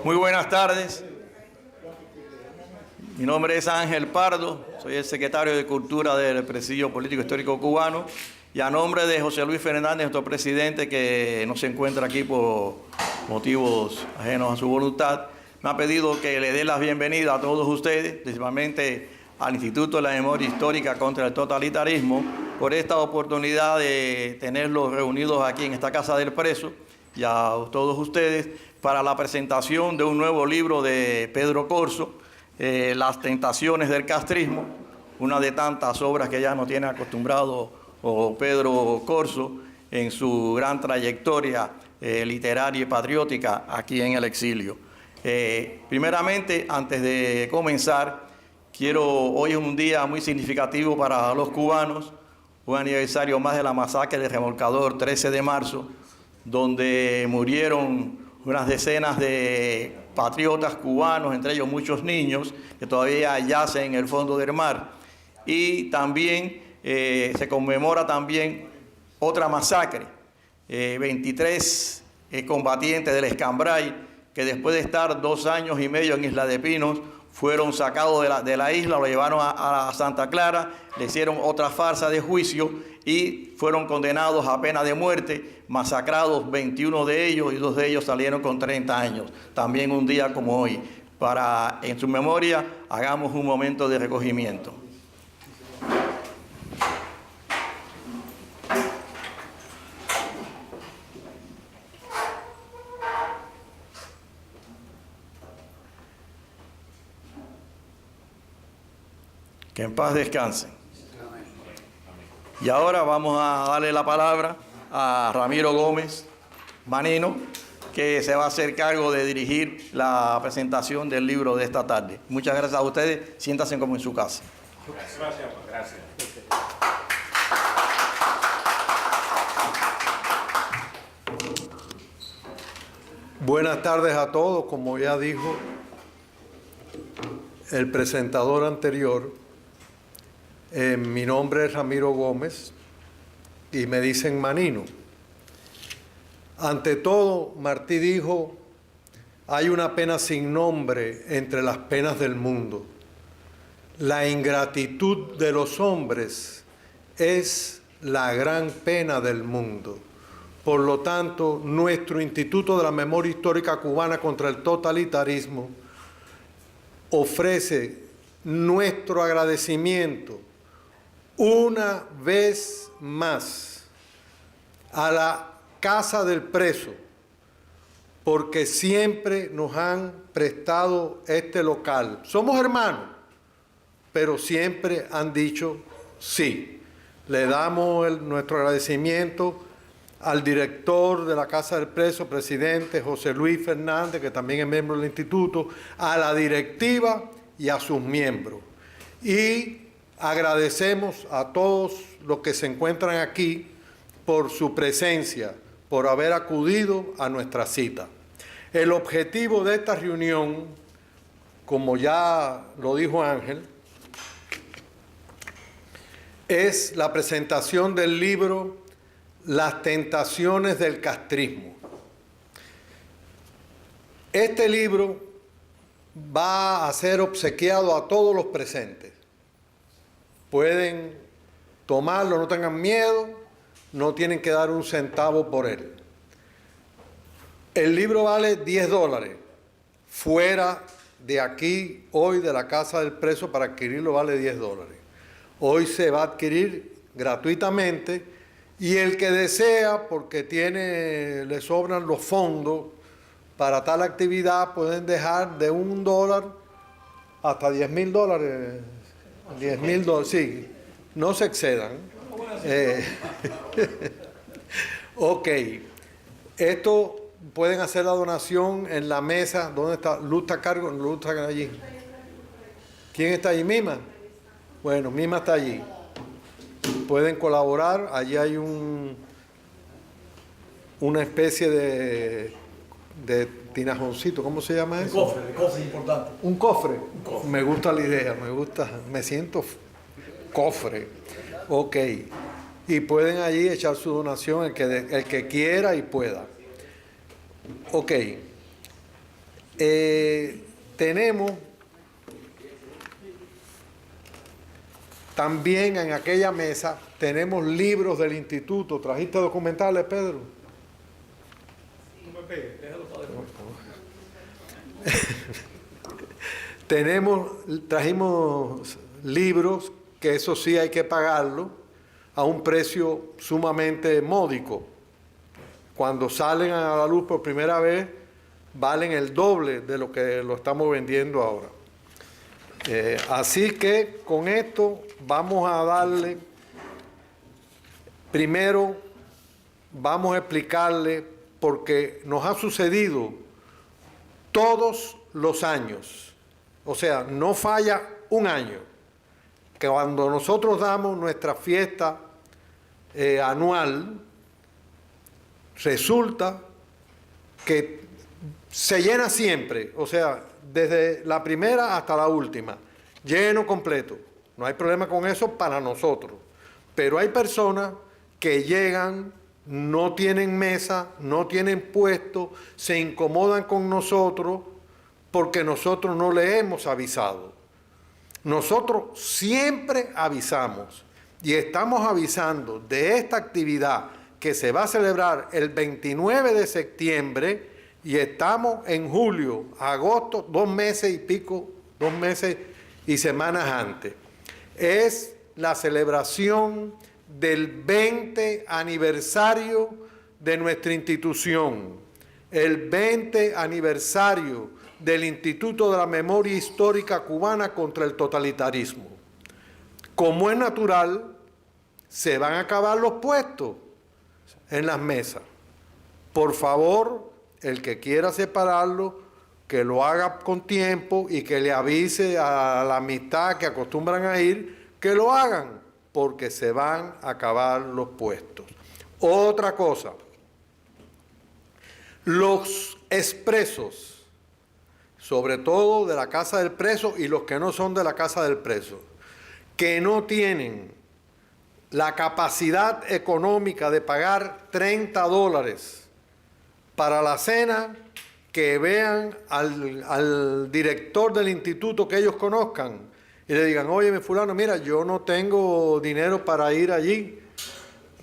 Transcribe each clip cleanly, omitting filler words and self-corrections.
Muy buenas tardes. Mi nombre es Ángel Pardo, soy el secretario de Cultura del Presidio Político Histórico Cubano, y a nombre de José Luis Fernández, nuestro presidente, que no se encuentra aquí por motivos ajenos a su voluntad, me ha pedido que le dé la bienvenida a todos ustedes, principalmente al Instituto de la Memoria Histórica contra el Totalitarismo, por esta oportunidad de tenerlos reunidos aquí en esta Casa del Preso, y a todos ustedes para la presentación de un nuevo libro de Pedro Corzo, Las tentaciones del castrismo, una de tantas obras que ya nos tiene acostumbrado Pedro Corzo en su gran trayectoria literaria y patriótica aquí en el exilio. Primeramente, antes de comenzar, hoy es un día muy significativo para los cubanos, un aniversario más de la masacre del remolcador 13 de marzo, donde murieron unas decenas de patriotas cubanos, entre ellos muchos niños, que todavía yacen en el fondo del mar. Y también se conmemora también otra masacre, 23 combatientes del Escambray, que después de estar 2 años y medio en Isla de Pinos, fueron sacados de la isla, lo llevaron a Santa Clara, le hicieron otra farsa de juicio y fueron condenados a pena de muerte, masacrados 21 de ellos, y 2 de ellos salieron con 30 años. También un día como hoy, en su memoria, hagamos un momento de recogimiento. Que en paz descansen. Y ahora vamos a darle la palabra a Ramiro Gómez Manino, que se va a hacer cargo de dirigir la presentación del libro de esta tarde. Muchas gracias a ustedes. Siéntanse como en su casa. Gracias. Buenas tardes a todos. Como ya dijo el presentador anterior, mi nombre es Ramiro Gómez y me dicen Manino. Ante todo, Martí dijo, hay una pena sin nombre entre las penas del mundo. La ingratitud de los hombres es la gran pena del mundo. Por lo tanto, nuestro Instituto de la Memoria Histórica Cubana contra el Totalitarismo ofrece nuestro agradecimiento una vez más a la Casa del Preso, porque siempre nos han prestado este local. Somos hermanos, pero siempre han dicho sí. Le damos nuestro agradecimiento al director de la Casa del Preso, presidente José Luis Fernández, que también es miembro del instituto, a la directiva y a sus miembros. Y agradecemos a todos los que se encuentran aquí por su presencia, por haber acudido a nuestra cita. El objetivo de esta reunión, como ya lo dijo Ángel, es la presentación del libro Las tentaciones del castrismo. Este libro va a ser obsequiado a todos los presentes. Pueden tomarlo, no tengan miedo, no tienen que dar un centavo por él. El libro vale $10. Fuera de aquí, hoy de la Casa del Preso, para adquirirlo vale $10. Hoy se va a adquirir gratuitamente y el que desea, porque le sobran los fondos para tal actividad, pueden dejar de $1 hasta $10.000. $10.000, sí, no se excedan. Ok, esto pueden hacer la donación en la mesa. ¿Dónde está? Luz está a cargo, Luz está allí. ¿Quién está allí? Mima. Bueno, Mima está allí. Pueden colaborar, allí hay una especie de tinajoncito, ¿cómo se llama eso? Un cofre importante. Un cofre. Me gusta la idea, me siento cofre. Ok. Y pueden allí echar su donación el que quiera y pueda. Ok. Tenemos también en aquella mesa, tenemos libros del instituto. ¿Trajiste documentales, Pedro? Trajimos libros, que eso sí hay que pagarlo, a un precio sumamente módico. Cuando salen a la luz por primera vez, valen el doble de lo que lo estamos vendiendo ahora. Así que con esto vamos a darle, primero vamos a explicarle, porque nos ha sucedido todos los años, o sea, no falla un año, que cuando nosotros damos nuestra fiesta anual, resulta que se llena siempre, o sea, desde la primera hasta la última, lleno completo. No hay problema con eso para nosotros. Pero hay personas que llegan, no tienen mesa, no tienen puesto, se incomodan con nosotros porque nosotros no le hemos avisado. Nosotros siempre avisamos y estamos avisando de esta actividad que se va a celebrar el 29 de septiembre y estamos en julio, agosto, 2 meses y pico, 2 meses y semanas antes. Es la celebración del 20 aniversario de nuestra institución, el 20 aniversario del Instituto de la Memoria Histórica Cubana contra el Totalitarismo. Como es natural, se van a acabar los puestos en las mesas. Por favor, el que quiera separarlo, que lo haga con tiempo y que le avise a la amistad que acostumbran a ir, que lo hagan, porque se van a acabar los puestos. Otra cosa, los expresos, sobre todo de la Casa del Preso y los que no son de la Casa del Preso, que no tienen la capacidad económica de pagar $30 para la cena, que vean al director del instituto que ellos conozcan y le digan: oye, mi fulano, mira, yo no tengo dinero para ir allí,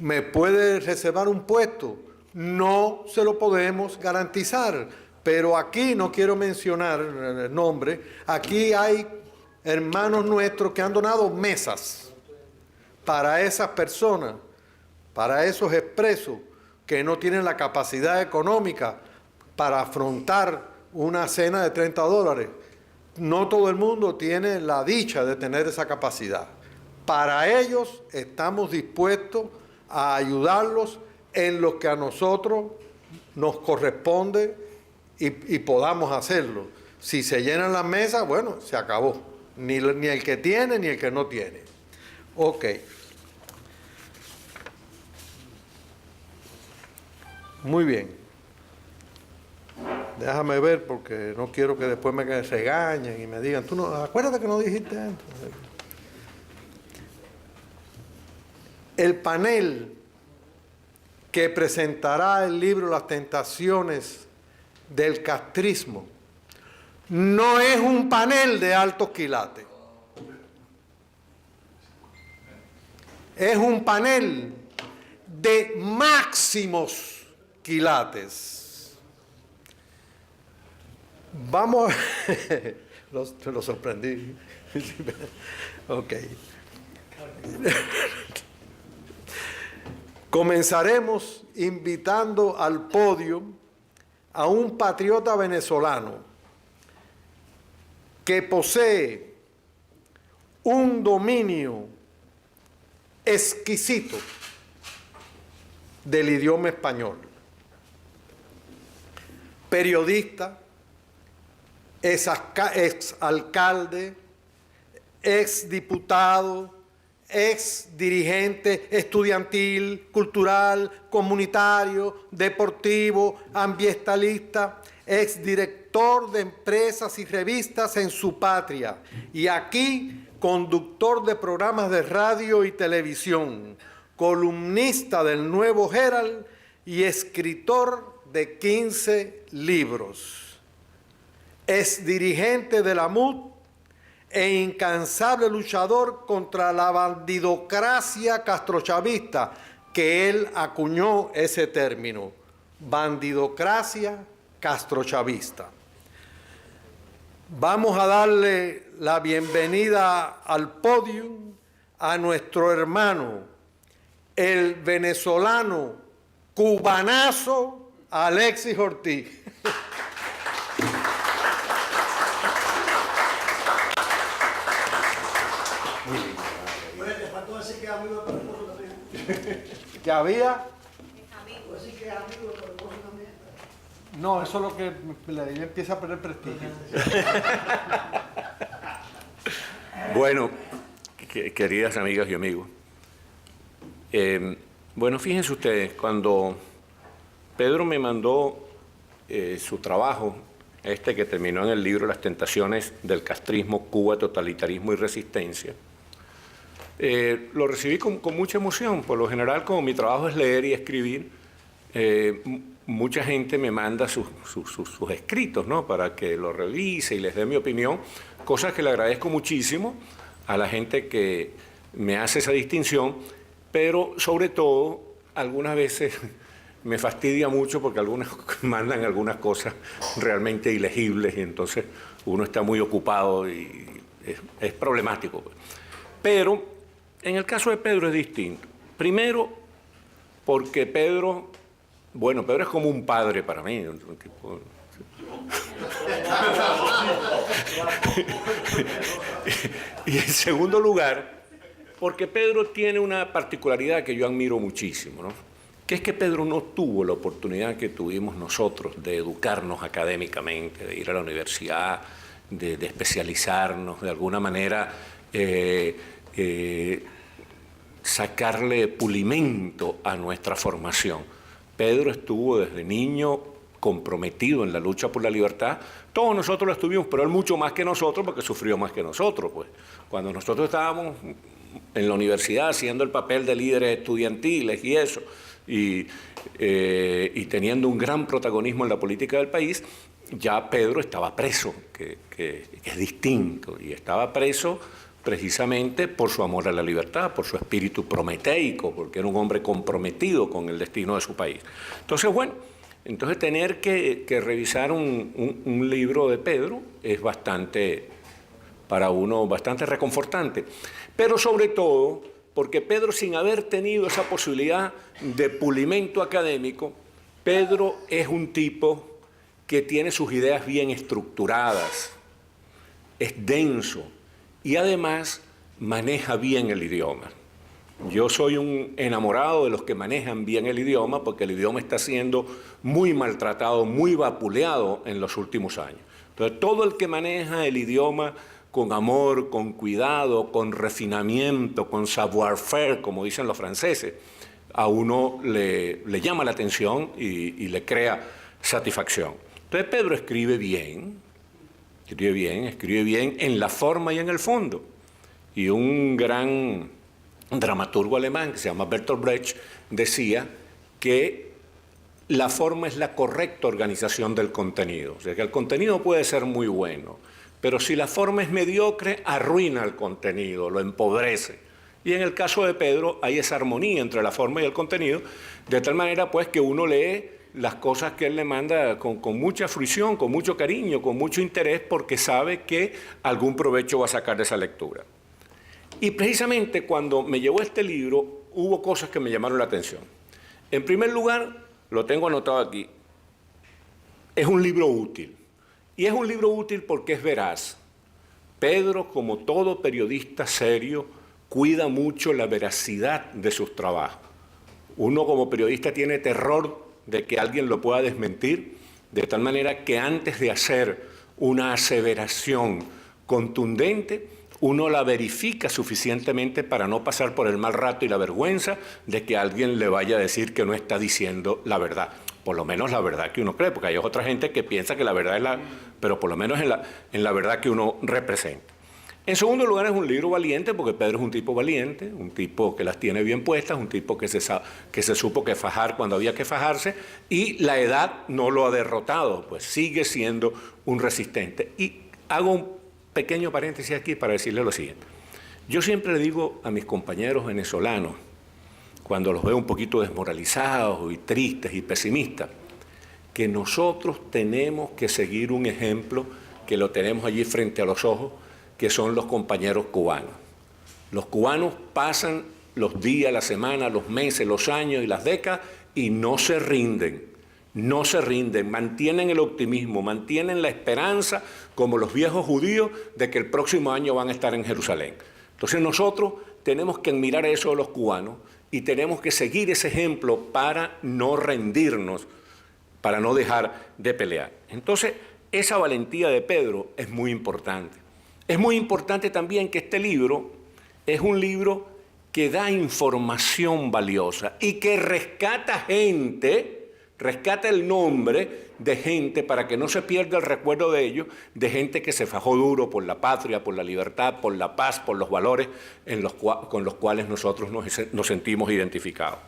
¿me puede reservar un puesto? No se lo podemos garantizar, pero aquí no quiero mencionar el nombre, aquí hay hermanos nuestros que han donado mesas para esas personas, para esos expresos que no tienen la capacidad económica para afrontar una cena de $30. No todo el mundo tiene la dicha de tener esa capacidad. Para ellos estamos dispuestos a ayudarlos en lo que a nosotros nos corresponde y podamos hacerlo. Si se llenan las mesas, bueno, se acabó. Ni el que tiene ni el que no tiene. Ok. Muy bien. Déjame ver porque no quiero que después me regañen y me digan: tú no, acuérdate que no dijiste esto. El panel que presentará el libro Las Tentaciones del Castrismo no es un panel de altos quilates. Es un panel de máximos quilates. Vamos, lo sorprendí. Ok. Comenzaremos invitando al podio a un patriota venezolano que posee un dominio exquisito del idioma español. Periodista, ex alcalde, ex diputado, ex dirigente estudiantil, cultural, comunitario, deportivo, ambientalista, ex director de empresas y revistas en su patria y aquí conductor de programas de radio y televisión, columnista del Nuevo Herald y escritor de 15 libros. ex dirigente de la MUD e incansable luchador contra la bandidocracia castrochavista, que él acuñó ese término, bandidocracia castrochavista. Vamos a darle la bienvenida al podio a nuestro hermano, el venezolano cubanazo Alexis Ortiz. Bueno, te faltó decir que es amigo de tu esposo también. ¿Que había? Amigo. Decir que es amigo de tu esposo también. No, eso es lo que le empieza a perder prestigio. Bueno, queridas amigas y amigos, bueno, fíjense ustedes, cuando Pedro me mandó su trabajo, que terminó en el libro Las tentaciones del castrismo, Cuba, totalitarismo y resistencia, lo recibí con mucha emoción. Por lo general, como mi trabajo es leer y escribir, mucha gente me manda sus escritos, ¿no?, para que lo revise y les dé mi opinión, cosas que le agradezco muchísimo a la gente que me hace esa distinción, pero sobre todo algunas veces me fastidia mucho porque algunos mandan algunas cosas realmente ilegibles y entonces uno está muy ocupado y es problemático. Pero en el caso de Pedro es distinto. Primero, porque Pedro es como un padre para mí, un tipo... Y en segundo lugar, porque Pedro tiene una particularidad que yo admiro muchísimo, ¿no?, que es que Pedro no tuvo la oportunidad que tuvimos nosotros de educarnos académicamente, de ir a la universidad, de especializarnos, de alguna manera sacarle pulimento a nuestra formación. Pedro estuvo desde niño comprometido en la lucha por la libertad. Todos nosotros lo estuvimos, pero él mucho más que nosotros porque sufrió más que nosotros, pues. Cuando nosotros estábamos en la universidad haciendo el papel de líderes estudiantiles y eso, y teniendo un gran protagonismo en la política del país, ya Pedro estaba preso, que es distinto, y estaba preso precisamente por su amor a la libertad, por su espíritu prometeico, porque era un hombre comprometido con el destino de su país. Entonces, bueno, tener que revisar un libro de Pedro es bastante, para uno, bastante reconfortante. Pero sobre todo, porque Pedro, sin haber tenido esa posibilidad de pulimento académico, Pedro es un tipo que tiene sus ideas bien estructuradas, es denso y además maneja bien el idioma. Yo soy un enamorado de los que manejan bien el idioma porque el idioma está siendo muy maltratado, muy vapuleado en los últimos años. Entonces, todo el que maneja el idioma con amor, con cuidado, con refinamiento, con savoir-faire, como dicen los franceses, a uno le llama la atención y le crea satisfacción. Entonces Pedro escribe bien en la forma y en el fondo. Y un gran dramaturgo alemán que se llama Bertolt Brecht decía que la forma es la correcta organización del contenido. O sea, que el contenido puede ser muy bueno, pero si la forma es mediocre, arruina el contenido, lo empobrece. Y en el caso de Pedro hay esa armonía entre la forma y el contenido, de tal manera pues que uno lee las cosas que él le manda con mucha fruición, con mucho cariño, con mucho interés, porque sabe que algún provecho va a sacar de esa lectura. Y precisamente cuando me llegó este libro, hubo cosas que me llamaron la atención. En primer lugar, lo tengo anotado aquí, es un libro útil. Y es un libro útil porque es veraz. Pedro, como todo periodista serio, cuida mucho la veracidad de sus trabajos. Uno como periodista tiene terror de que alguien lo pueda desmentir, de tal manera que antes de hacer una aseveración contundente, uno la verifica suficientemente para no pasar por el mal rato y la vergüenza de que alguien le vaya a decir que no está diciendo la verdad. Por lo menos la verdad que uno cree, porque hay otra gente que piensa que la verdad es la... pero por lo menos en la verdad que uno representa. En segundo lugar, es un libro valiente, porque Pedro es un tipo valiente, un tipo que las tiene bien puestas, un tipo que se supo que fajar cuando había que fajarse, y la edad no lo ha derrotado, pues sigue siendo un resistente. Y hago un pequeño paréntesis aquí para decirle lo siguiente. Yo siempre le digo a mis compañeros venezolanos, cuando los veo un poquito desmoralizados y tristes y pesimistas, que nosotros tenemos que seguir un ejemplo que lo tenemos allí frente a los ojos, que son los compañeros cubanos. Los cubanos pasan los días, la semana, los meses, los años y las décadas y no se rinden, mantienen el optimismo, mantienen la esperanza, como los viejos judíos, de que el próximo año van a estar en Jerusalén. Entonces nosotros tenemos que admirar eso de los cubanos y tenemos que seguir ese ejemplo para no rendirnos, para no dejar de pelear. Entonces, esa valentía de Pedro es muy importante. Es muy importante también que este libro es un libro que da información valiosa y que rescata gente, rescata el nombre de gente para que no se pierda el recuerdo de ellos, de gente que se fajó duro por la patria, por la libertad, por la paz, por los valores con los cuales nosotros nos sentimos identificados.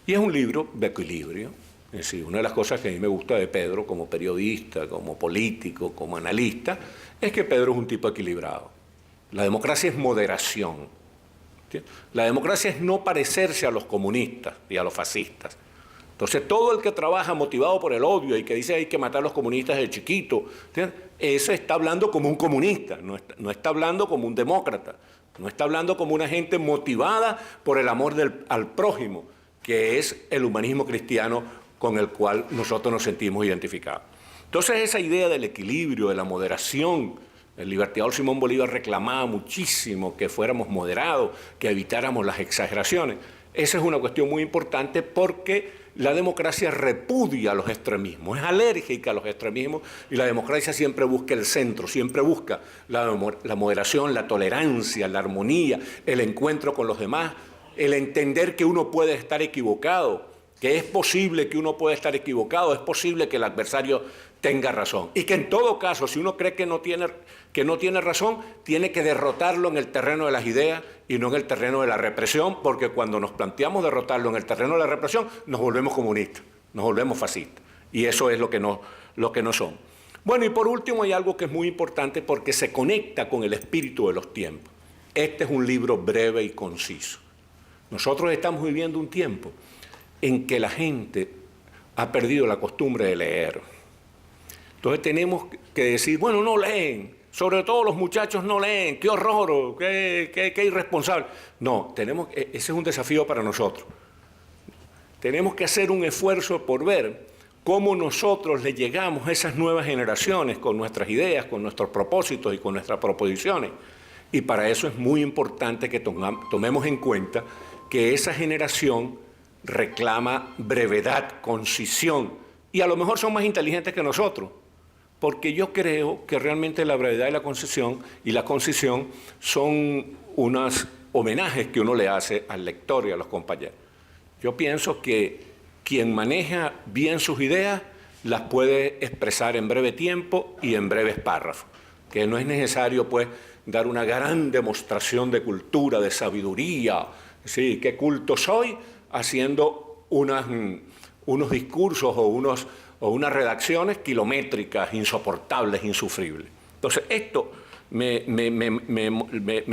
Y es un libro de equilibrio. Es decir, una de las cosas que a mí me gusta de Pedro como periodista, como político, como analista, es que Pedro es un tipo equilibrado. La democracia es moderación. ¿Entiendes? La democracia es no parecerse a los comunistas y a los fascistas. Entonces, todo el que trabaja motivado por el odio y que dice hay que matar a los comunistas de chiquito, ¿entiendes? Ese está hablando como un comunista, no está hablando como un demócrata, no está hablando como una gente motivada por el amor al prójimo, que es el humanismo cristiano con el cual nosotros nos sentimos identificados. Entonces, esa idea del equilibrio, de la moderación, el libertador Simón Bolívar reclamaba muchísimo que fuéramos moderados, que evitáramos las exageraciones. Esa es una cuestión muy importante porque la democracia repudia los extremismos, es alérgica a los extremismos y la democracia siempre busca el centro, siempre busca la moderación, la tolerancia, la armonía, el encuentro con los demás, el entender que uno puede estar equivocado, que es posible que uno pueda estar equivocado, es posible que el adversario tenga razón. Y que en todo caso, si uno cree que no tiene razón, tiene que derrotarlo en el terreno de las ideas y no en el terreno de la represión, porque cuando nos planteamos derrotarlo en el terreno de la represión, nos volvemos comunistas, nos volvemos fascistas. Y eso es lo que no somos. Bueno, y por último hay algo que es muy importante porque se conecta con el espíritu de los tiempos. Este es un libro breve y conciso. Nosotros estamos viviendo un tiempo en que la gente ha perdido la costumbre de leer. Entonces tenemos que decir, bueno, no leen, sobre todo los muchachos no leen, qué horror, qué irresponsable. No, ese es un desafío para nosotros. Tenemos que hacer un esfuerzo por ver cómo nosotros le llegamos a esas nuevas generaciones con nuestras ideas, con nuestros propósitos y con nuestras proposiciones. Y para eso es muy importante que tomemos en cuenta que esa generación reclama brevedad, concisión, y a lo mejor son más inteligentes que nosotros, porque yo creo que realmente la brevedad y la concisión son unos homenajes que uno le hace al lector y a los compañeros. Yo pienso que quien maneja bien sus ideas las puede expresar en breve tiempo y en breves párrafos, que no es necesario pues dar una gran demostración de cultura, de sabiduría, sí, qué culto soy, haciendo unos discursos o unas redacciones kilométricas, insoportables, insufribles. Entonces, esto me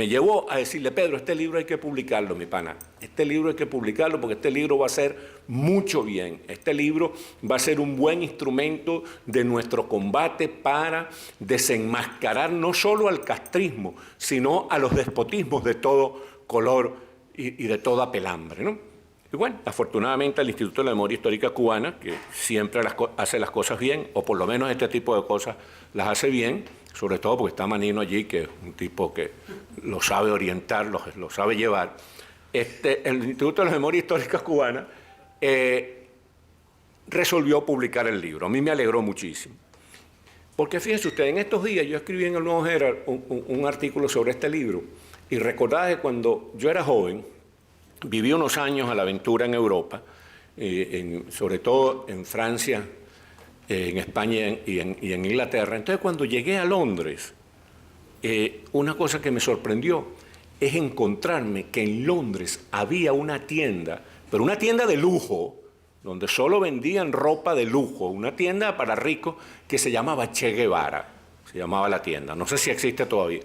llevó a decirle, Pedro, este libro hay que publicarlo, mi pana. Este libro hay que publicarlo porque este libro va a hacer mucho bien. Este libro va a ser un buen instrumento de nuestro combate para desenmascarar no solo al castrismo, sino a los despotismos de todo color y de toda pelambre, ¿no? Y bueno, afortunadamente el Instituto de la Memoria Histórica Cubana, que siempre hace las cosas bien, o por lo menos este tipo de cosas las hace bien, sobre todo porque está Manino allí, que es un tipo que lo sabe orientar, lo sabe llevar. El Instituto de la Memoria Histórica Cubana resolvió publicar el libro. A mí me alegró muchísimo. Porque fíjense ustedes, en estos días yo escribí en el Nuevo Herald un artículo sobre este libro y recordaba que cuando yo era joven, viví unos años a la aventura en Europa, sobre todo en Francia, en España y en Inglaterra. Entonces, cuando llegué a Londres, una cosa que me sorprendió es encontrarme que en Londres había una tienda, pero una tienda de lujo, donde solo vendían ropa de lujo, una tienda para ricos que se llamaba Che Guevara, se llamaba la tienda, no sé si existe todavía.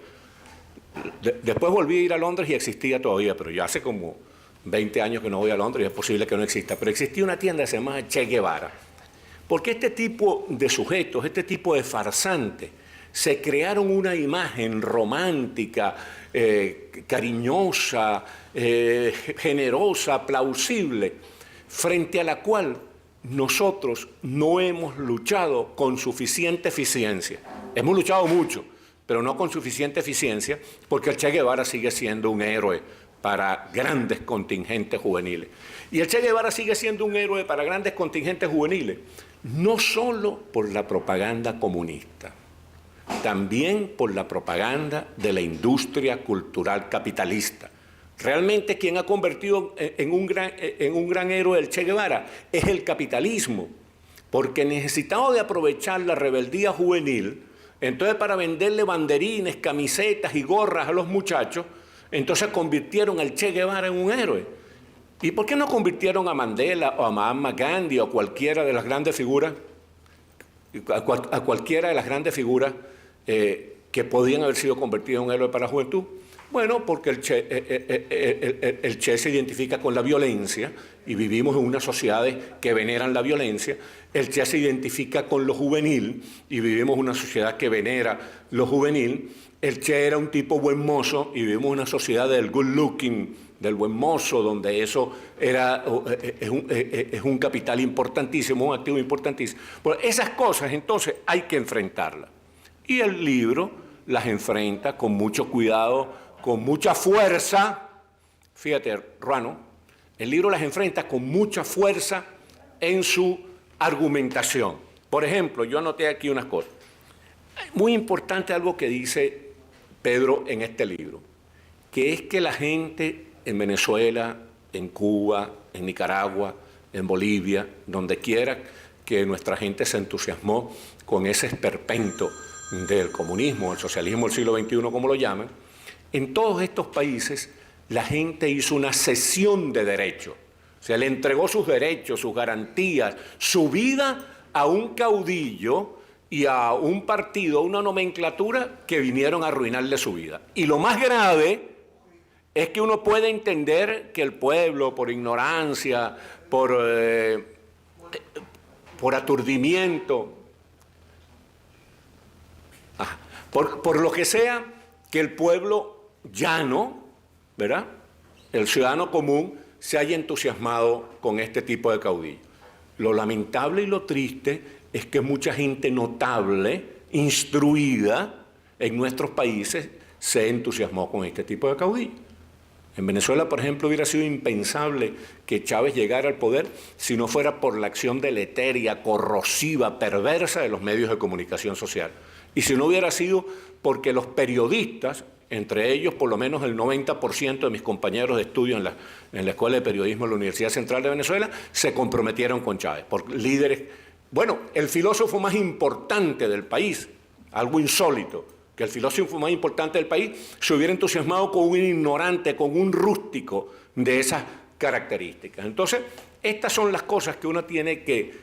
Después volví a ir a Londres y existía todavía, pero ya hace como 20 años que no voy a Londres y es posible que no exista, pero existía una tienda que se llamaba Che Guevara. Porque este tipo de sujetos, este tipo de farsantes, se crearon una imagen romántica, cariñosa, generosa, plausible, frente a la cual nosotros no hemos luchado con suficiente eficiencia. Hemos luchado mucho, pero no con suficiente eficiencia, porque el Che Guevara sigue siendo un héroe para grandes contingentes juveniles. Y el Che Guevara sigue siendo un héroe para grandes contingentes juveniles, no solo por la propaganda comunista, también por la propaganda de la industria cultural capitalista. Realmente quien ha convertido en un gran héroe el Che Guevara es el capitalismo, porque necesitaba de aprovechar la rebeldía juvenil, entonces para venderle banderines, camisetas y gorras a los muchachos, entonces convirtieron al Che Guevara en un héroe. ¿Y por qué no convirtieron a Mandela o a Mahatma Gandhi o a cualquiera de las grandes figuras, que podían haber sido convertidos en un héroe para la juventud? Bueno, porque el Che se identifica con la violencia y vivimos en unas sociedades que veneran la violencia. El Che se identifica con lo juvenil y vivimos en una sociedad que venera lo juvenil. El Che era un tipo buen mozo y vivimos en una sociedad del good looking, del buen mozo, donde eso es un capital importantísimo, un activo importantísimo. Bueno, esas cosas entonces hay que enfrentarlas. Y el libro las enfrenta con mucho cuidado, con mucha fuerza. Fíjate, Ruano, el libro las enfrenta con mucha fuerza en su argumentación. Por ejemplo, yo anoté aquí unas cosas. Muy importante algo que dice Pedro en este libro, que es que la gente en Venezuela, en Cuba, en Nicaragua, en Bolivia, donde quiera que nuestra gente se entusiasmó con ese esperpento del comunismo, el socialismo del siglo XXI, como lo llaman, en todos estos países la gente hizo una cesión de derechos. O sea, le entregó sus derechos, sus garantías, su vida a un caudillo y a un partido, a una nomenclatura que vinieron a arruinarle su vida. Y lo más grave es que uno puede entender que el pueblo, por ignorancia, por aturdimiento, por lo que sea, que el pueblo llano, ¿verdad?, el ciudadano común, se haya entusiasmado con este tipo de caudillo. Lo lamentable y lo triste es que mucha gente notable, instruida en nuestros países, se entusiasmó con este tipo de caudillo. En Venezuela, por ejemplo, hubiera sido impensable que Chávez llegara al poder si no fuera por la acción deletérea, corrosiva, perversa de los medios de comunicación social. Y si no hubiera sido porque los periodistas, entre ellos por lo menos el 90% de mis compañeros de estudio en la Escuela de Periodismo de la Universidad Central de Venezuela, se comprometieron con Chávez, por líderes. Bueno, el filósofo más importante del país, algo insólito, que el filósofo más importante del país se hubiera entusiasmado con un ignorante, con un rústico de esas características. Entonces, estas son las cosas que uno tiene que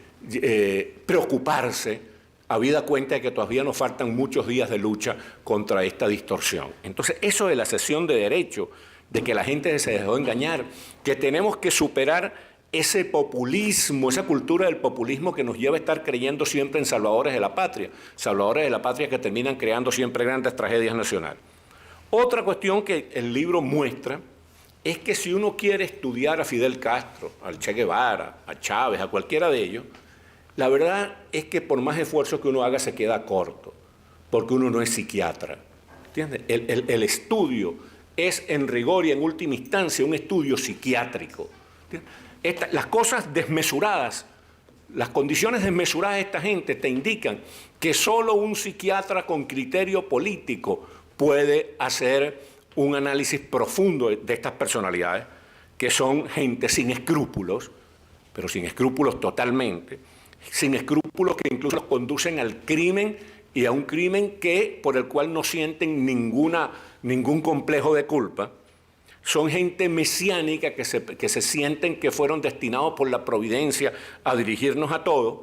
preocuparse, habida cuenta de que todavía nos faltan muchos días de lucha contra esta distorsión. Entonces, eso de la cesión de derechos, de que la gente se dejó engañar, que tenemos que superar ese populismo, esa cultura del populismo que nos lleva a estar creyendo siempre en salvadores de la patria que terminan creando siempre grandes tragedias nacionales. Otra cuestión que el libro muestra es que si uno quiere estudiar a Fidel Castro, al Che Guevara, a Chávez, a cualquiera de ellos, la verdad es que por más esfuerzo que uno haga se queda corto, porque uno no es psiquiatra, ¿entiendes? El estudio es en rigor y en última instancia un estudio psiquiátrico, ¿entiendes? Las cosas desmesuradas, las condiciones desmesuradas de esta gente te indican que solo un psiquiatra con criterio político puede hacer un análisis profundo de estas personalidades, que son gente sin escrúpulos, pero sin escrúpulos totalmente, sin escrúpulos que incluso los conducen al crimen y a un crimen por el cual no sienten ningún complejo de culpa. Son gente mesiánica que se sienten que fueron destinados por la providencia a dirigirnos a todos.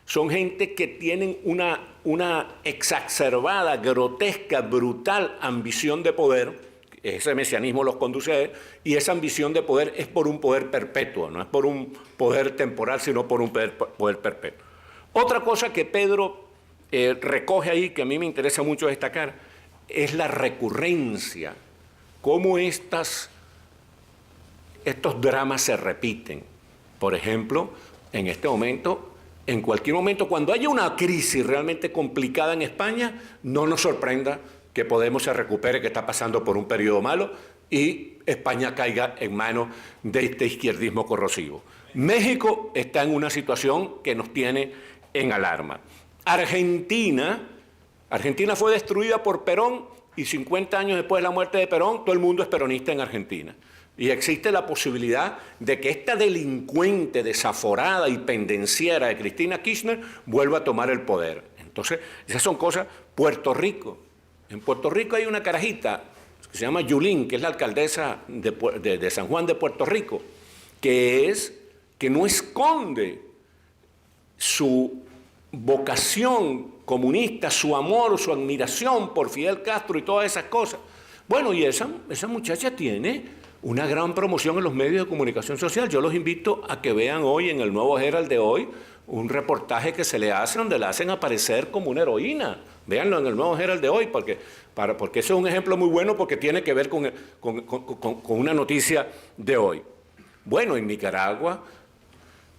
Son gente que tienen una exacerbada, grotesca, brutal ambición de poder. Ese mesianismo los conduce a él, y esa ambición de poder es por un poder perpetuo, no es por un poder temporal, sino por un poder perpetuo. Otra cosa que Pedro recoge ahí, que a mí me interesa mucho destacar, es la recurrencia, cómo estos dramas se repiten. Por ejemplo, en este momento, en cualquier momento, cuando haya una crisis realmente complicada en España, no nos sorprenda que Podemos se recupere, que está pasando por un periodo malo, y España caiga en manos de este izquierdismo corrosivo. México está en una situación que nos tiene en alarma. Argentina fue destruida por Perón, y 50 años después de la muerte de Perón, todo el mundo es peronista en Argentina. Y existe la posibilidad de que esta delincuente desaforada y pendenciera de Cristina Kirchner vuelva a tomar el poder. Entonces, esas son cosas. Puerto Rico. En Puerto Rico hay una carajita que se llama Yulín, que es la alcaldesa de San Juan de Puerto Rico, que no esconde su vocación comunista, su amor, su admiración por Fidel Castro y todas esas cosas. Bueno, y esa muchacha tiene una gran promoción en los medios de comunicación social. Yo los invito a que vean hoy en el Nuevo Herald de hoy un reportaje que se le hace donde la hacen aparecer como una heroína. Véanlo en el Nuevo Herald de hoy, porque ese es un ejemplo muy bueno, porque tiene que ver con una noticia de hoy. Bueno, en Nicaragua,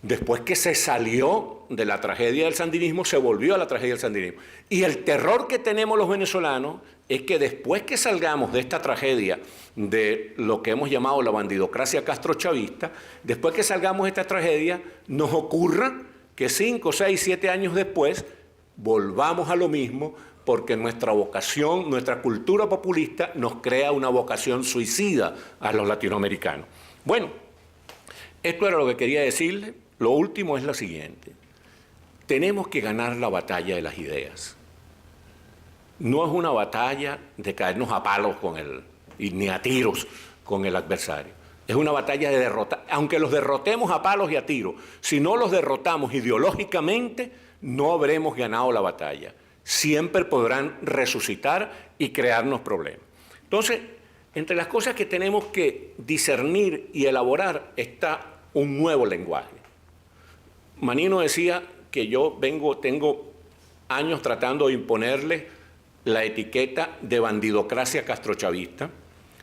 después que se salió de la tragedia del sandinismo, se volvió a la tragedia del sandinismo. Y el terror que tenemos los venezolanos es que después que salgamos de esta tragedia de lo que hemos llamado la bandidocracia castrochavista, después que salgamos de esta tragedia, nos ocurra que 5, 6, 7 años después volvamos a lo mismo, porque nuestra vocación, nuestra cultura populista nos crea una vocación suicida a los latinoamericanos. Bueno, esto era lo que quería decirle. Lo último es lo siguiente. Tenemos que ganar la batalla de las ideas. No es una batalla de caernos a palos ni a tiros con el adversario. Es una batalla de derrotar. Aunque los derrotemos a palos y a tiros, si no los derrotamos ideológicamente, no habremos ganado la batalla. Siempre podrán resucitar y crearnos problemas. Entonces, entre las cosas que tenemos que discernir y elaborar está un nuevo lenguaje. Manino decía que yo tengo años tratando de imponerle la etiqueta de bandidocracia castrochavista,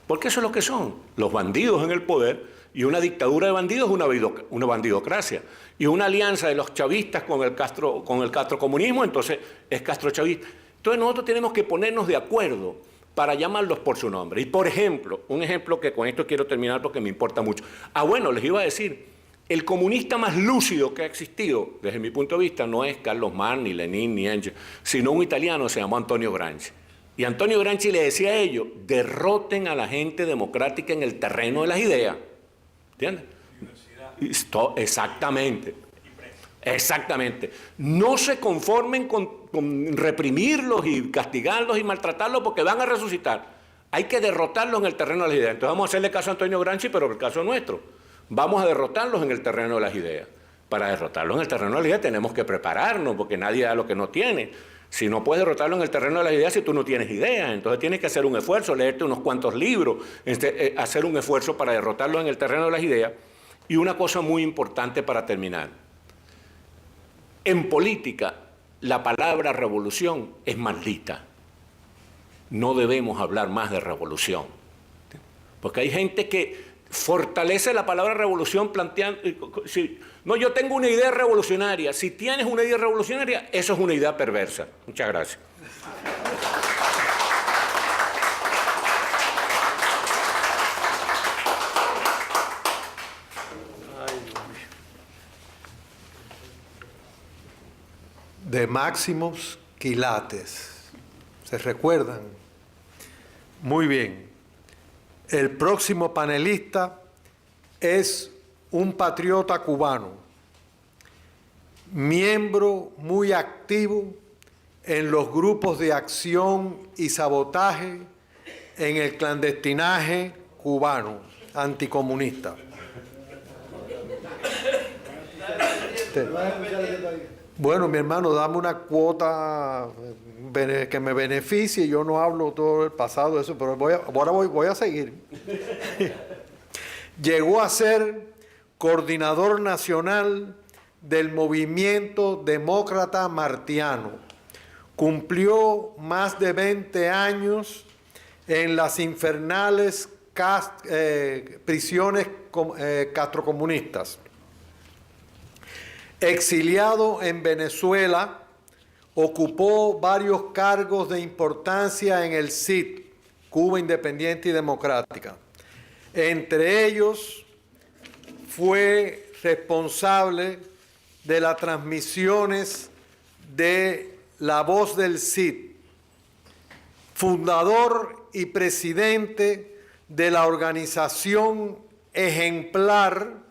porque eso es lo que son, los bandidos en el poder, y una dictadura de bandidos es una bandidocracia, y una alianza de los chavistas con el castrocomunismo, entonces es castrochavista. Entonces nosotros tenemos que ponernos de acuerdo para llamarlos por su nombre. Y por ejemplo, un ejemplo que con esto quiero terminar porque me importa mucho. Bueno, les iba a decir, el comunista más lúcido que ha existido, desde mi punto de vista, no es Carlos Marx, ni Lenin, ni Engels, sino un italiano que se llamó Antonio Gramsci. Y Antonio Gramsci le decía a ellos, derroten a la gente democrática en el terreno de las ideas. ¿Entiendes? Exactamente. Exactamente. No se conformen con reprimirlos y castigarlos y maltratarlos porque van a resucitar. Hay que derrotarlos en el terreno de las ideas. Entonces vamos a hacerle caso a Antonio Gramsci, pero el caso nuestro. Vamos a derrotarlos en el terreno de las ideas. Para derrotarlos en el terreno de las ideas tenemos que prepararnos, porque nadie da lo que no tiene. Si no puedes derrotarlo en el terreno de las ideas si tú no tienes ideas, entonces tienes que hacer un esfuerzo, leerte unos cuantos libros, hacer un esfuerzo para derrotarlo en el terreno de las ideas. Y una cosa muy importante para terminar. En política, la palabra revolución es maldita. No debemos hablar más de revolución. Porque hay gente que fortalece la palabra revolución planteando... No, yo tengo una idea revolucionaria. Si tienes una idea revolucionaria, eso es una idea perversa. Muchas gracias. De Máximos Quilates. ¿Se recuerdan? Muy bien. El próximo panelista es un patriota cubano, miembro muy activo en los grupos de acción y sabotaje en el clandestinaje cubano anticomunista. Bueno, mi hermano, dame una cuota que me beneficie. Yo no hablo todo el pasado, eso, pero voy a seguir. Llegó a ser coordinador nacional del movimiento demócrata martiano. Cumplió más de 20 años en las infernales prisiones castrocomunistas. Exiliado en Venezuela, ocupó varios cargos de importancia en el CID, Cuba Independiente y Democrática. Entre ellos, fue responsable de las transmisiones de La Voz del CID, fundador y presidente de la organización ejemplar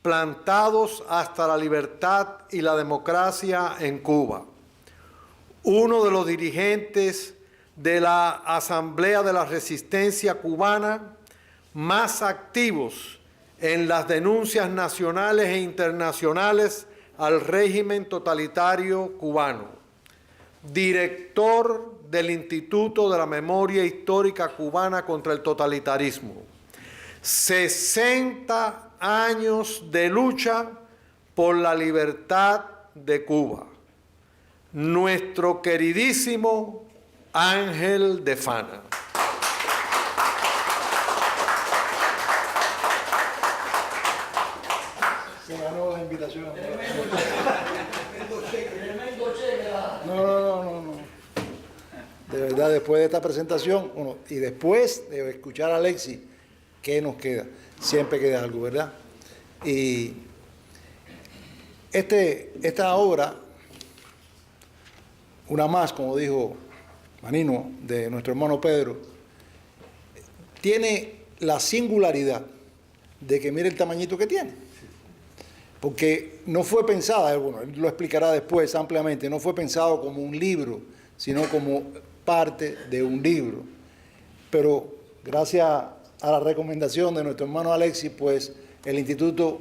Plantados hasta la Libertad y la Democracia en Cuba. Uno de los dirigentes de la Asamblea de la Resistencia Cubana más activos en las denuncias nacionales e internacionales al régimen totalitario cubano. Director del Instituto de la Memoria Histórica Cubana contra el Totalitarismo. 60 años de lucha por la libertad de Cuba. Nuestro queridísimo Ángel de Fana. Se ganó la invitación. No. De verdad, después de esta presentación, bueno, y después de escuchar a Alexis, ¿qué nos queda? Siempre queda algo, ¿verdad? Y esta obra, una más, como dijo Manino, de nuestro hermano Pedro, tiene la singularidad de que mire el tamañito que tiene. Porque no fue pensada, bueno, él lo explicará después ampliamente, no fue pensado como un libro, sino como parte de un libro. Pero gracias a la recomendación de nuestro hermano Alexis, pues el instituto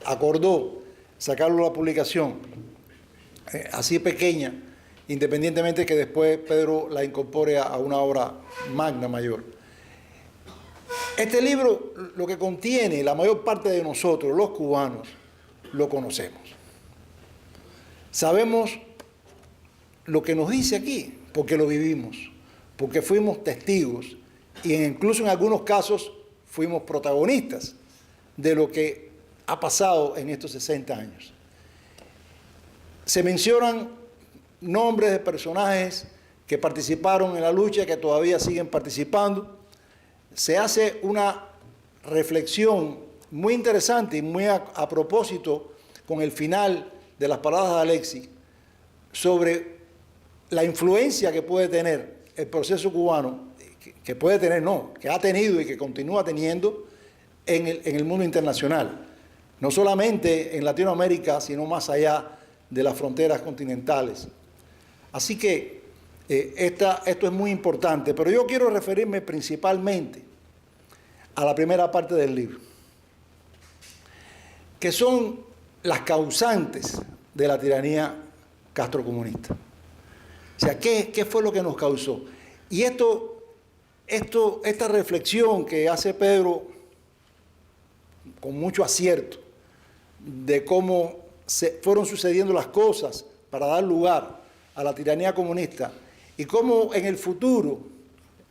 acordó sacarlo a la publicación, así pequeña, independientemente que después Pedro la incorpore a una obra magna mayor. Este libro, lo que contiene, la mayor parte de nosotros, los cubanos, lo conocemos. Sabemos lo que nos dice aquí, porque lo vivimos, porque fuimos testigos y incluso en algunos casos fuimos protagonistas de lo que ha pasado en estos 60 años. Se mencionan nombres de personajes que participaron en la lucha, que todavía siguen participando. Se hace una reflexión muy interesante y muy a propósito con el final de las palabras de Alexis sobre la influencia que puede tener el proceso cubano, que puede tener, no, que ha tenido y que continúa teniendo en el mundo internacional. No solamente en Latinoamérica, sino más allá de las fronteras continentales. Así que esto es muy importante, pero yo quiero referirme principalmente a la primera parte del libro, que son las causantes de la tiranía castrocomunista. O sea, ¿qué fue lo que nos causó? Y esta reflexión que hace Pedro con mucho acierto de cómo se fueron sucediendo las cosas para dar lugar a la tiranía comunista y cómo en el futuro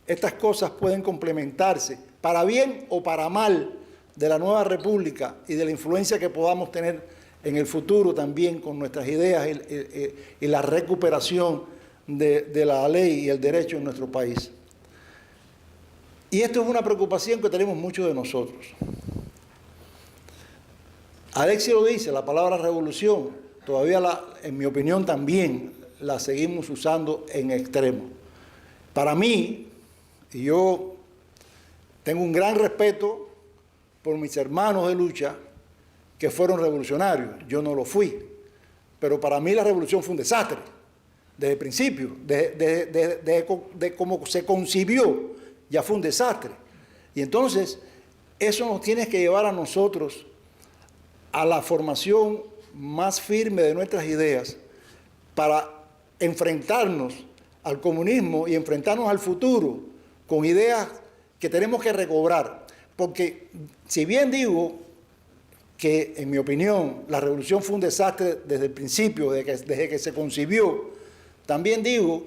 estas cosas pueden complementarse para bien o para mal de la nueva república y de la influencia que podamos tener en el futuro también con nuestras ideas y la recuperación de la ley y el derecho en nuestro país. Y esto es una preocupación que tenemos muchos de nosotros. Alexis lo dice, la palabra revolución, todavía en mi opinión también la seguimos usando en extremo. Para mí, y yo tengo un gran respeto por mis hermanos de lucha que fueron revolucionarios, yo no lo fui, pero para mí la revolución fue un desastre. desde el principio, de cómo se concibió, ya fue un desastre. Y entonces, eso nos tiene que llevar a nosotros a la formación más firme de nuestras ideas para enfrentarnos al comunismo y enfrentarnos al futuro con ideas que tenemos que recobrar. Porque si bien digo que, en mi opinión, la revolución fue un desastre desde el principio, desde que se concibió, también digo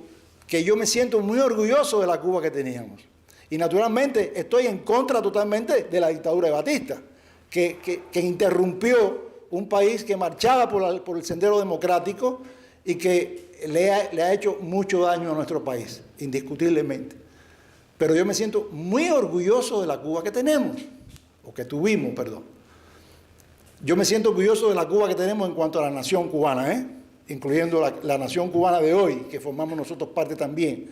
que yo me siento muy orgulloso de la Cuba que teníamos. Y naturalmente estoy en contra totalmente de la dictadura de Batista, que interrumpió un país que marchaba por el sendero democrático y que le ha hecho mucho daño a nuestro país, indiscutiblemente. Pero yo me siento muy orgulloso de la Cuba que tenemos, o que tuvimos, perdón. Yo me siento orgulloso de la Cuba que tenemos en cuanto a la nación cubana, incluyendo la nación cubana de hoy, que formamos nosotros parte también.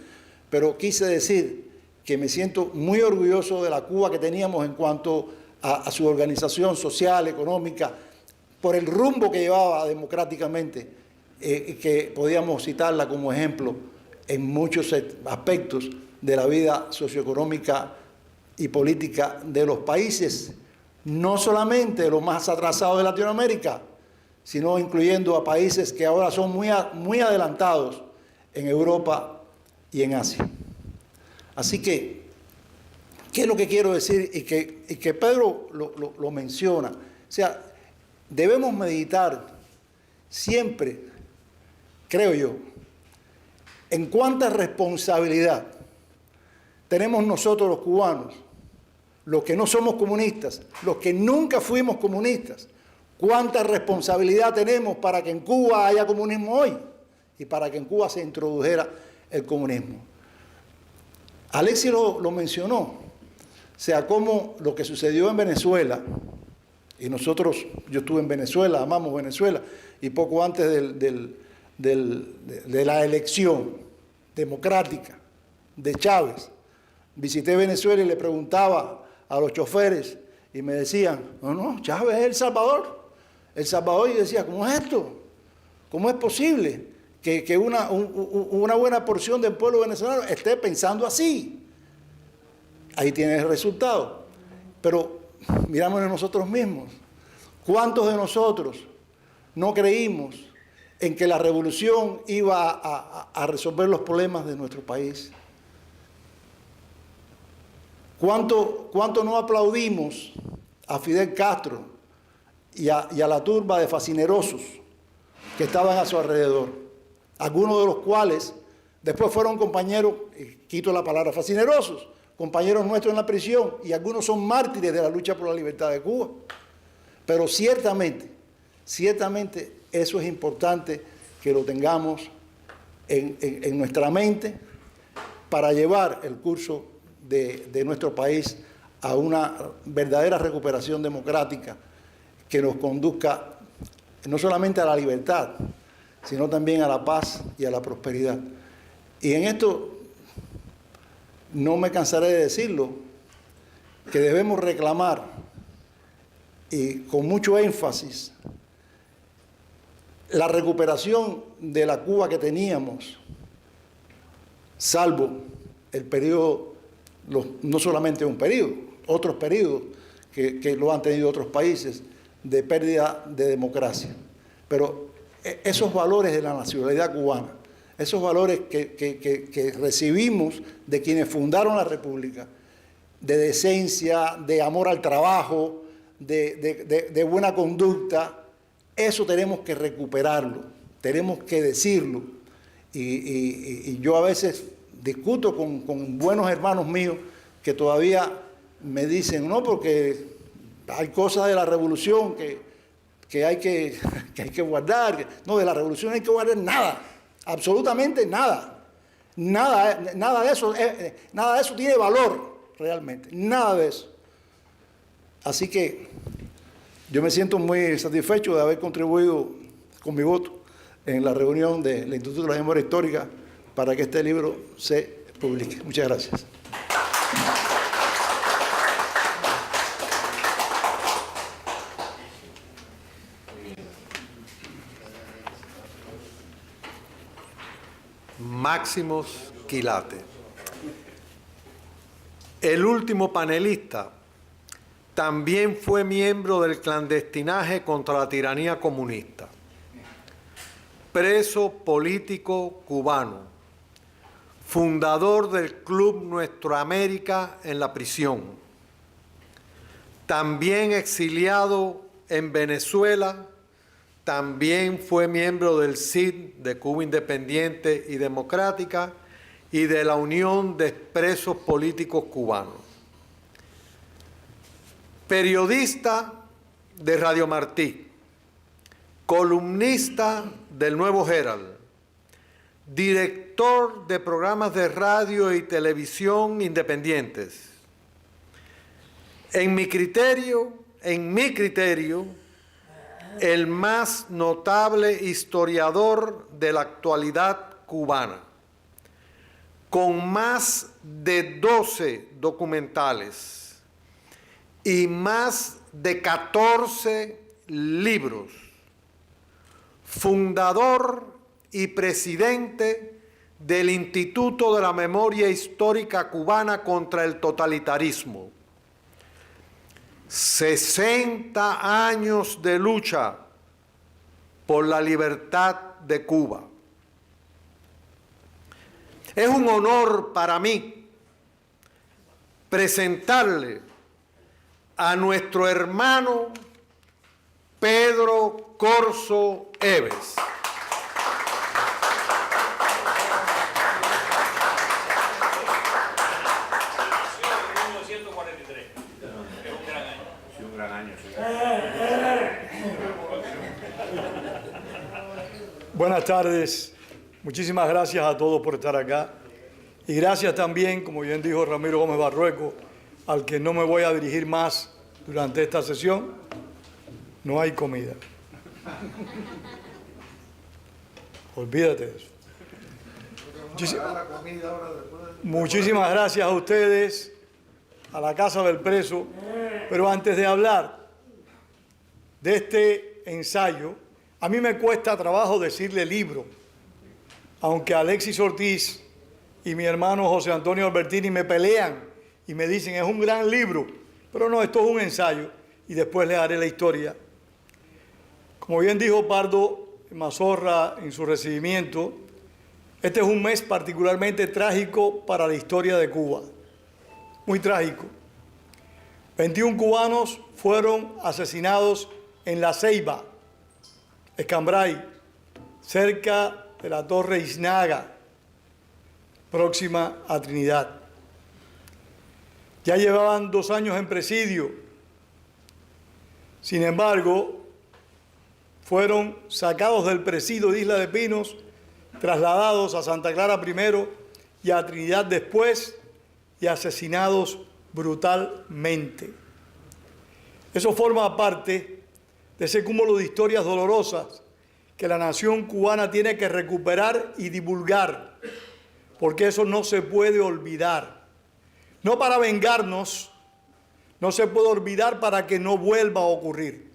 Pero quise decir que me siento muy orgulloso de la Cuba que teníamos en cuanto a su organización social, económica, por el rumbo que llevaba democráticamente, que podíamos citarla como ejemplo en muchos aspectos de la vida socioeconómica y política de los países, no solamente los más atrasados de Latinoamérica, sino incluyendo a países que ahora son muy adelantados en Europa y en Asia. Así que, ¿qué es lo que quiero decir? Y que Pedro lo menciona. O sea, debemos meditar siempre, creo yo, en cuánta responsabilidad tenemos nosotros los cubanos, los que no somos comunistas, los que nunca fuimos comunistas, cuánta responsabilidad tenemos para que en Cuba haya comunismo hoy y para que en Cuba se introdujera el comunismo. Alexis lo mencionó, o sea, como lo que sucedió en Venezuela, y nosotros, yo estuve en Venezuela, amamos Venezuela, y poco antes de la elección democrática de Chávez, visité Venezuela y le preguntaba a los choferes y me decían, no, Chávez es El Salvador. El Salvador, y decía, ¿cómo es esto? ¿Cómo es posible que una buena porción del pueblo venezolano esté pensando así? Ahí tienes el resultado. Pero miramos en nosotros mismos. ¿Cuántos de nosotros no creímos en que la revolución iba a resolver los problemas de nuestro país? ¿Cuánto no aplaudimos a Fidel Castro y a la turba de fascinerosos que estaban a su alrededor? Algunos de los cuales después fueron compañeros, quito la palabra fascinerosos, compañeros nuestros en la prisión, y algunos son mártires de la lucha por la libertad de Cuba. Pero ciertamente eso es importante que lo tengamos en nuestra mente para llevar el curso de nuestro país a una verdadera recuperación democrática que nos conduzca no solamente a la libertad, sino también a la paz y a la prosperidad. Y en esto no me cansaré de decirlo, que debemos reclamar, y con mucho énfasis, la recuperación de la Cuba que teníamos, salvo el periodo, no solamente un periodo, otros periodos que lo han tenido otros países, de pérdida de democracia. Pero esos valores de la nacionalidad cubana, esos valores que recibimos de quienes fundaron la República, de decencia, de amor al trabajo, de buena conducta, eso tenemos que recuperarlo, tenemos que decirlo. Y yo a veces discuto con buenos hermanos míos que todavía me dicen, no, porque hay cosas de la revolución que hay que guardar. No, de la revolución no hay que guardar nada, absolutamente nada. Nada de eso tiene valor realmente, nada de eso. Así que yo me siento muy satisfecho de haber contribuido con mi voto en la reunión del Instituto de la Memoria Histórica para que este libro se publique. Muchas gracias. Máximos Quilate. El último panelista también fue miembro del clandestinaje contra la tiranía comunista, preso político cubano, fundador del Club Nuestra América en la prisión, también exiliado en Venezuela, también fue miembro del CID de Cuba Independiente y Democrática y de la Unión de Presos Políticos Cubanos. Periodista de Radio Martí, columnista del Nuevo Herald, director de programas de radio y televisión independientes. En mi criterio, el más notable historiador de la actualidad cubana, con más de 12 documentales y más de 14 libros, fundador y presidente del Instituto de la Memoria Histórica Cubana contra el Totalitarismo. 60 años de lucha por la libertad de Cuba. Es un honor para mí presentarle a nuestro hermano Pedro Corzo Eves. Buenas tardes, muchísimas gracias a todos por estar acá y gracias también, como bien dijo Ramiro Gómez Barrueco, al que no me voy a dirigir más durante esta sesión. No hay comida. Olvídate de eso. Muchísimas gracias a ustedes, a la Casa del Preso, pero antes de hablar de este ensayo, a mí me cuesta trabajo decirle libro, aunque Alexis Ortiz y mi hermano José Antonio Albertini me pelean y me dicen es un gran libro, pero no, esto es un ensayo y después les haré la historia. Como bien dijo Pardo Mazorra en su recibimiento, este es un mes particularmente trágico para la historia de Cuba, muy trágico. 21 cubanos fueron asesinados en La Ceiba, Escambray, cerca de la Torre Iznaga, próxima a Trinidad. Ya llevaban 2 años en presidio. Sin embargo, fueron sacados del presidio de Isla de Pinos, trasladados a Santa Clara primero y a Trinidad después y asesinados brutalmente. Eso forma parte de ese cúmulo de historias dolorosas que la nación cubana tiene que recuperar y divulgar, porque eso no se puede olvidar. No para vengarnos, no se puede olvidar para que no vuelva a ocurrir,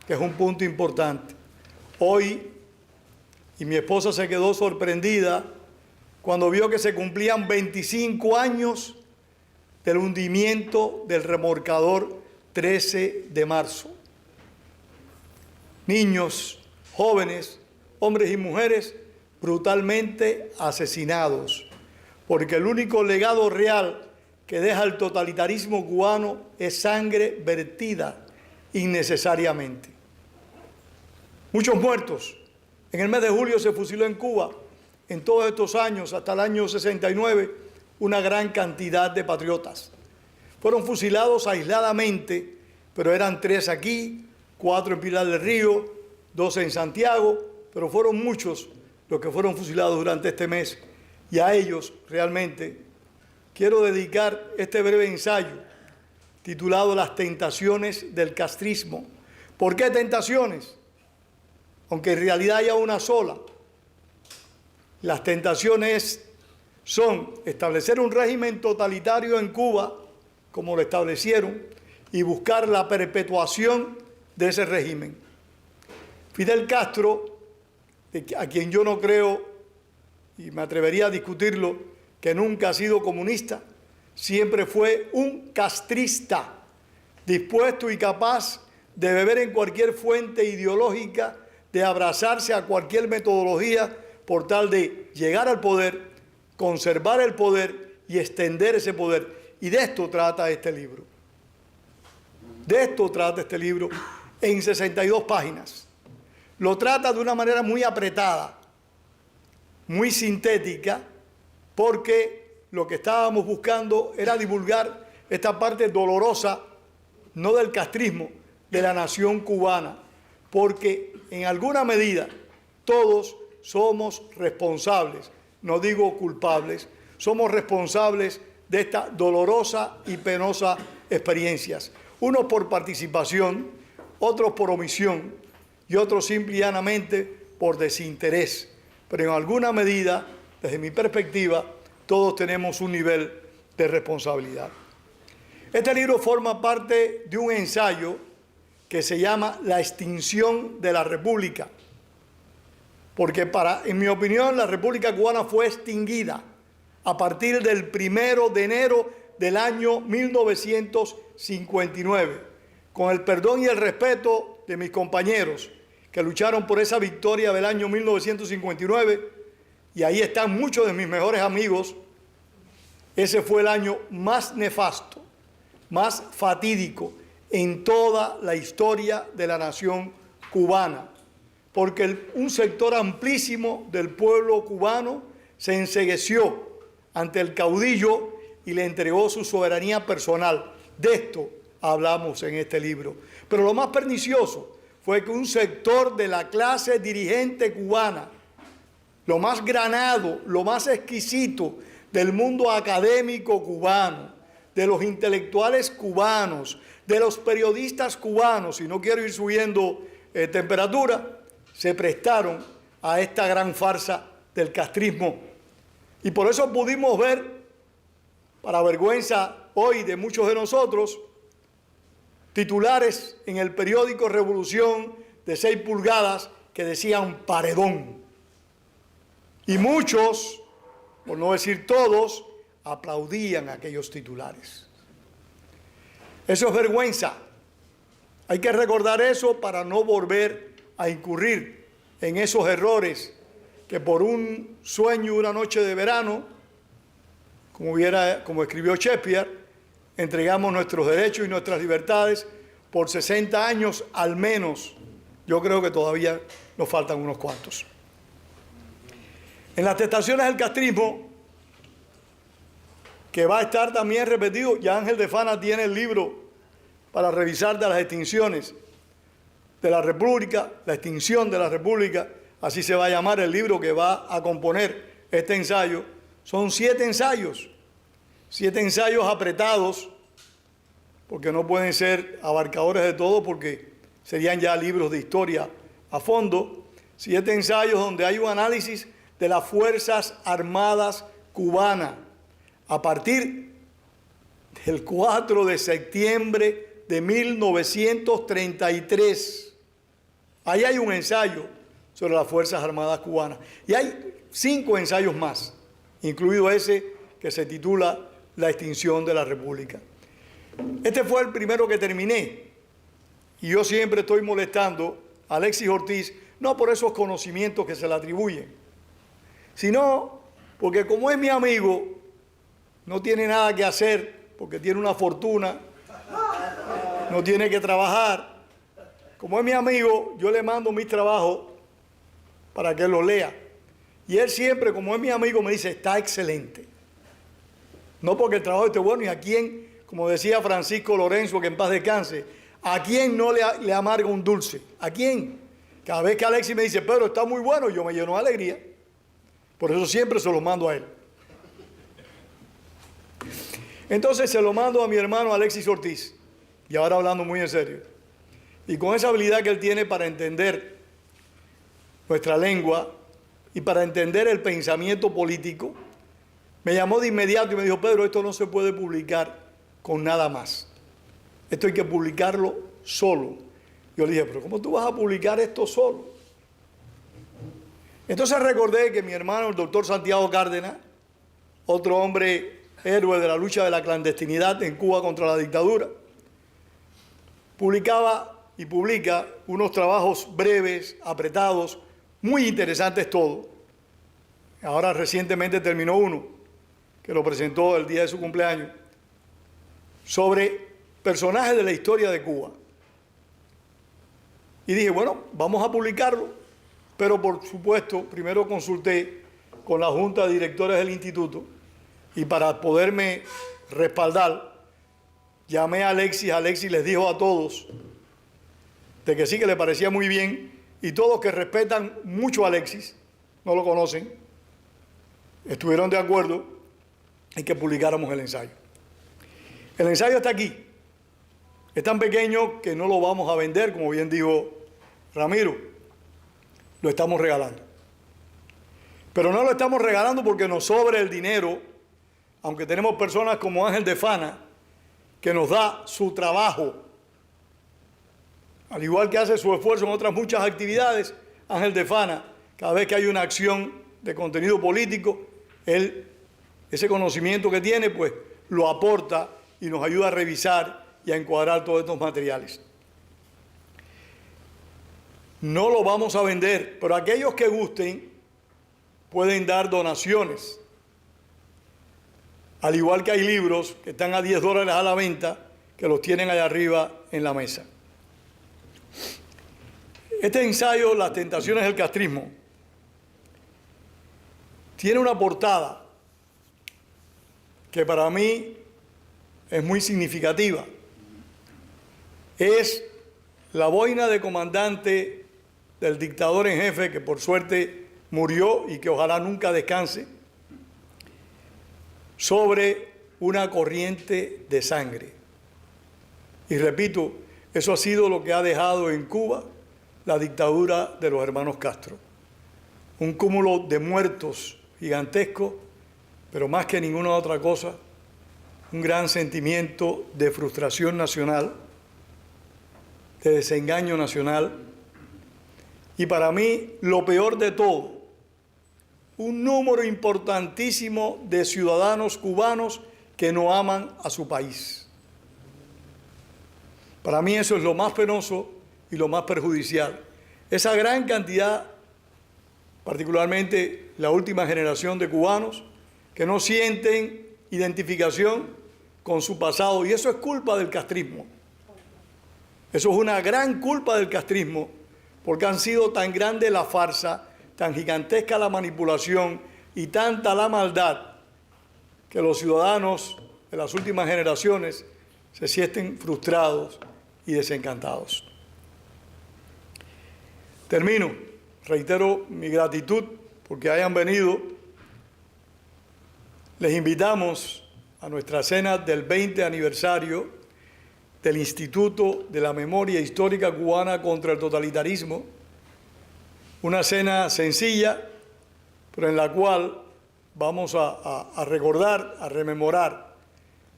que es un punto importante. Hoy, y mi esposa se quedó sorprendida cuando vio que se cumplían 25 años del hundimiento del remolcador 13 de marzo. Niños, jóvenes, hombres y mujeres brutalmente asesinados, porque el único legado real que deja el totalitarismo cubano es sangre vertida innecesariamente. Muchos muertos. En el mes de julio se fusiló en Cuba, en todos estos años, hasta el año 69, una gran cantidad de patriotas. Fueron fusilados aisladamente, pero eran 3 aquí, 4 en Pilar del Río, 12 en Santiago, pero fueron muchos los que fueron fusilados durante este mes. Y a ellos realmente quiero dedicar este breve ensayo titulado Las tentaciones del castrismo. ¿Por qué tentaciones? Aunque en realidad haya una sola. Las tentaciones son establecer un régimen totalitario en Cuba, como lo establecieron, y buscar la perpetuación de ese régimen. Fidel Castro, a quien yo no creo y me atrevería a discutirlo, que nunca ha sido comunista, siempre fue un castrista, dispuesto y capaz de beber en cualquier fuente ideológica, de abrazarse a cualquier metodología por tal de llegar al poder, conservar el poder y extender ese poder. Y de esto trata este libro. De esto trata este libro en 62 páginas. Lo trata de una manera muy apretada, muy sintética, porque lo que estábamos buscando era divulgar esta parte dolorosa, no del castrismo, de la nación cubana, porque en alguna medida todos somos responsables, no digo culpables, somos responsables de esta dolorosa y penosa experiencias. Unos por participación, otros por omisión y otros simple y llanamente por desinterés. Pero en alguna medida, desde mi perspectiva, todos tenemos un nivel de responsabilidad. Este libro forma parte de un ensayo que se llama La extinción de la República, porque en mi opinión, la República Cubana fue extinguida a partir del 1 de enero del año 1959, con el perdón y el respeto de mis compañeros que lucharon por esa victoria del año 1959, y ahí están muchos de mis mejores amigos. Ese fue el año más nefasto, más fatídico en toda la historia de la nación cubana, porque un sector amplísimo del pueblo cubano se encegueció ante el caudillo y le entregó su soberanía personal. De esto hablamos en este libro. Pero lo más pernicioso fue que un sector de la clase dirigente cubana, lo más granado, lo más exquisito del mundo académico cubano, de los intelectuales cubanos, de los periodistas cubanos, y no quiero ir subiendo temperatura, se prestaron a esta gran farsa del castrismo. Y por eso pudimos ver, para vergüenza hoy de muchos de nosotros, titulares en el periódico Revolución de 6 pulgadas que decían paredón. Y muchos, por no decir todos, aplaudían aquellos titulares. Eso es vergüenza. Hay que recordar eso para no volver a incurrir en esos errores que por un sueño, una noche de verano, como escribió Shakespeare, entregamos nuestros derechos y nuestras libertades por 60 años al menos. Yo creo que todavía nos faltan unos cuantos. En las tentaciones del castrismo, que va a estar también repetido, ya Ángel de Fana tiene el libro para revisar de las extinciones de la República, la extinción de la República, así se va a llamar el libro que va a componer este ensayo. Son 7 ensayos apretados, porque no pueden ser abarcadores de todo, porque serían ya libros de historia a fondo. 7 ensayos donde hay un análisis de las Fuerzas Armadas cubanas a partir del 4 de septiembre de 1933. Ahí hay un ensayo sobre las Fuerzas Armadas cubanas. Y hay 5 ensayos más, incluido ese que se titula La extinción de la República. Este fue el primero que terminé. Y yo siempre estoy molestando a Alexis Ortiz, no por esos conocimientos que se le atribuyen, sino porque como es mi amigo, no tiene nada que hacer, porque tiene una fortuna, no tiene que trabajar. Como es mi amigo, yo le mando mis trabajos para que él los lea. Y él siempre, como es mi amigo, me dice, está excelente. No porque el trabajo esté bueno, y a quien, como decía Francisco Lorenzo, que en paz descanse, ¿a quién no le amarga un dulce? ¿A quién? Cada vez que Alexis me dice, Pedro, está muy bueno, yo me lleno de alegría. Por eso siempre se lo mando a él. Entonces se lo mando a mi hermano Alexis Ortiz, y ahora hablando muy en serio. Y con esa habilidad que él tiene para entender nuestra lengua y para entender el pensamiento político, me llamó de inmediato y me dijo, Pedro, esto no se puede publicar con nada más. Esto hay que publicarlo solo. Yo le dije, pero ¿cómo tú vas a publicar esto solo? Entonces recordé que mi hermano, el doctor Santiago Cárdenas, otro hombre héroe de la lucha de la clandestinidad en Cuba contra la dictadura, publicaba y publica unos trabajos breves, apretados, muy interesantes todos. Ahora recientemente terminó uno, que lo presentó el día de su cumpleaños, sobre personajes de la historia de Cuba. Y dije, bueno, vamos a publicarlo, pero por supuesto, primero consulté con la Junta de Directores del Instituto y para poderme respaldar, llamé a Alexis. Alexis les dijo a todos de que sí, que le parecía muy bien, y todos que respetan mucho a Alexis, no lo conocen, estuvieron de acuerdo en que publicáramos el ensayo. El ensayo está aquí. Es tan pequeño que no lo vamos a vender, como bien dijo Ramiro. Lo estamos regalando. Pero no lo estamos regalando porque nos sobre el dinero, aunque tenemos personas como Ángel de Fana, que nos da su trabajo, al igual que hace su esfuerzo en otras muchas actividades. Ángel de Fana, cada vez que hay una acción de contenido político, él, ese conocimiento que tiene, pues lo aporta y nos ayuda a revisar y a encuadrar todos estos materiales. No lo vamos a vender, pero aquellos que gusten pueden dar donaciones. Al igual que hay libros que están a $10 a la venta, que los tienen allá arriba en la mesa. Este ensayo, Las tentaciones del castrismo, tiene una portada que para mí es muy significativa. Es la boina de comandante del dictador en jefe, que por suerte murió y que ojalá nunca descanse, sobre una corriente de sangre. Y repito, eso ha sido lo que ha dejado en Cuba la dictadura de los hermanos Castro. Un cúmulo de muertos gigantesco, pero más que ninguna otra cosa, un gran sentimiento de frustración nacional, de desengaño nacional, y para mí lo peor de todo, un número importantísimo de ciudadanos cubanos que no aman a su país. Para mí eso es lo más penoso y lo más perjudicial. Esa gran cantidad, particularmente la última generación de cubanos, que no sienten identificación con su pasado, y eso es culpa del castrismo. Eso es una gran culpa del castrismo, porque han sido tan grande la farsa, tan gigantesca la manipulación y tanta la maldad, que los ciudadanos de las últimas generaciones se sienten frustrados y desencantados. Termino. Reitero mi gratitud porque hayan venido. Les invitamos a nuestra cena del 20 aniversario del Instituto de la Memoria Histórica Cubana contra el Totalitarismo. Una cena sencilla, pero en la cual vamos a recordar, a rememorar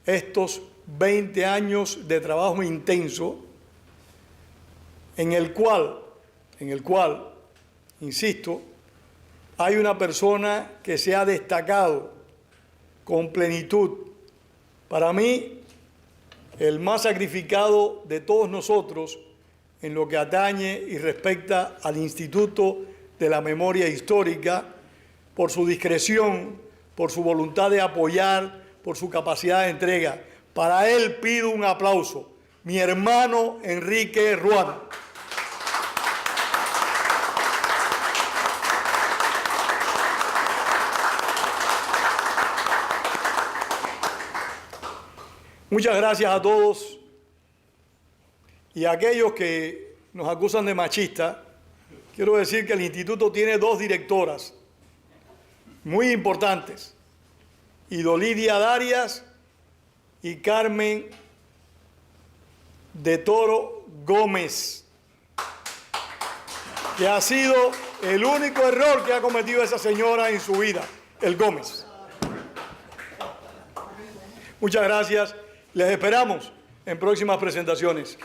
estos 20 años de trabajo intenso en el cual, insisto, hay una persona que se ha destacado con plenitud. Para mí, el más sacrificado de todos nosotros en lo que atañe y respecta al Instituto de la Memoria Histórica, por su discreción, por su voluntad de apoyar, por su capacidad de entrega. Para él pido un aplauso. Mi hermano Enrique Ruano. Muchas gracias a todos, y a aquellos que nos acusan de machista, quiero decir que el instituto tiene 2 directoras muy importantes, Idolidia Darias y Carmen de Toro Gómez, que ha sido el único error que ha cometido esa señora en su vida, el Gómez. Muchas gracias. Les esperamos en próximas presentaciones.